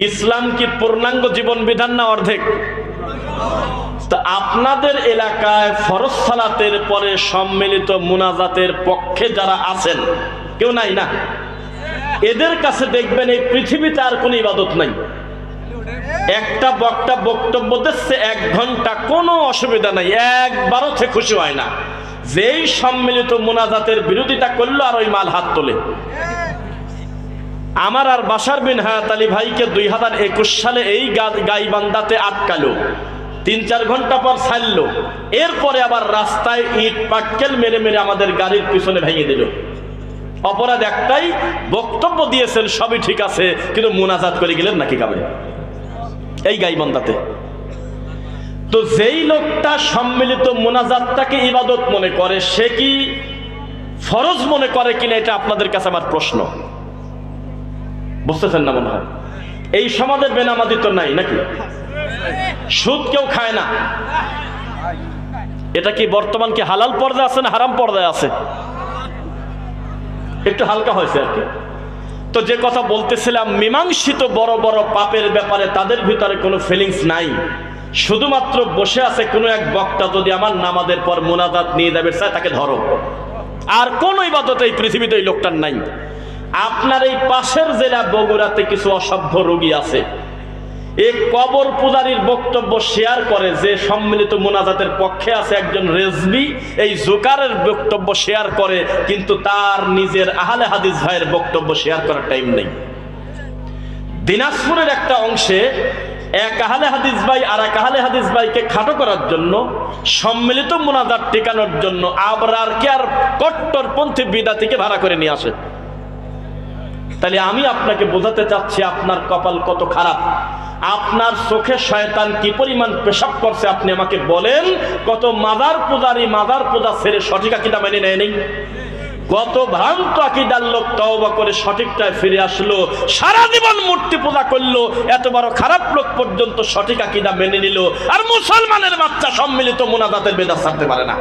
ইসলাম কি পূর্ণাঙ্গ জীবন বিধান না অর্ধেক? তো আপনাদের এলাকায় ফরজ সালাতের পরে সম্মিলিত মুনাজাতের পক্ষে যারা আছেন, কেউ নাই না? এদের কাছে দেখবেন এই পৃথিবীতে আর কোনো ইবাদত নাই। একটা বক্তা বক্তব্য দিচ্ছে 1 ঘন্টা, কোনো অসুবিধা নাই, একবারও সে খুশি হয় না। যেই সম্মিলিত মুনাজাতের বিরোধিতা করলো আর ওই মাল হাত তোলে। আমার আর বাশার বিন হায়াত আলী ভাইকে 2021 সালে এই গাইবান্ধাতে আটকালো, 3-4 ঘন্টা পর ছাড়লো, এরপরে আবার রাস্তায় ইট পাটকেল মেরে মেরে আমাদের গাড়ির পিছনে ভেঙে দিল। অপরাধ একটাই, বক্তব্য দিয়েছেন সবই ঠিক আছে, কিন্তু মুনাজাত করে গেলেন নাকি কাবে এই গাইবান্ধাতে। তো যেই লোকটা সম্মিলিত মুনাজাতটাকে ইবাদত মনে করে, সে কি ফরজ মনে করে কিনা এটা আপনাদের কাছে আমার প্রশ্ন। বুঝতেছেন না মনে হয়? এই সমাজে বেনামাজি তো নাই নাকি? সুদ কেউ খায় না। এটা কি বর্তমান কি হালাল পর্দায় আছে না হারাম পর্দায় আছে? একটু হালকা হয়েছে আর কি। তো যে কথা বলতেছিলাম, মীমাংসিত বড় বড় পাপের ব্যাপারে তাদের ভিতরে কোনো ফিলিংস নাই। শুধুমাত্র বসে আছে কোনো এক বক্তা যদি আমার নামাজের পর মুনাজাত নিয়ে যাবে চায়, তাকে ধরো। আর কোন ইবাদত এই পৃথিবীতে এই লোকটার নাই। আপনার এই পাশের জেলা বগুড়াতে কিছু অসভ্য রোগী আছে, এই কবর পূজারীর বক্তব্য শেয়ার করে যে সম্মিলিত মুনাজাতের পক্ষে আছে একজন রেজবি, এই জোকারের বক্তব্য শেয়ার করে, কিন্তু তার নিজের আহলে হাদিস ভাইয়ের বক্তব্য শেয়ার করার টাইম নেই। দিনাজপুরের একটা অংশে এক আহলে হাদিস ভাই আর এক আহলে হাদিস ভাইকে খাটো করার জন্য, সম্মিলিত মুনাজাত টিকানোর জন্য আবরারকে আর কট্টরপন্থী বিদাতিকে ভাড়া করে নিয়ে আসে। তাহলে আমি আপনাকে বোঝাতে চাচ্ছি আপনার কপাল কত খারাপ। আপনার চোখে শয়তান কি পরিমাণ পেশাব করছে আপনি আমাকে বলেন। কত মাজার পূজারি মাজার পূজা ছেড়ে সঠিক আকীদা মেনে নেয় নেই। কত ভ্রান্ত আকীদার লোক তওবা করে সঠিকটায় ফিরে আসলো, সারা জীবন মূর্তি পূজা করলো, এত বড় খারাপ লোক পর্যন্ত সঠিক আকীদা মেনে নিল। আর মুসলমানের বাচ্চা সম্মিলিত মুনাজাতের বেদাত ছাড়তে পারে না।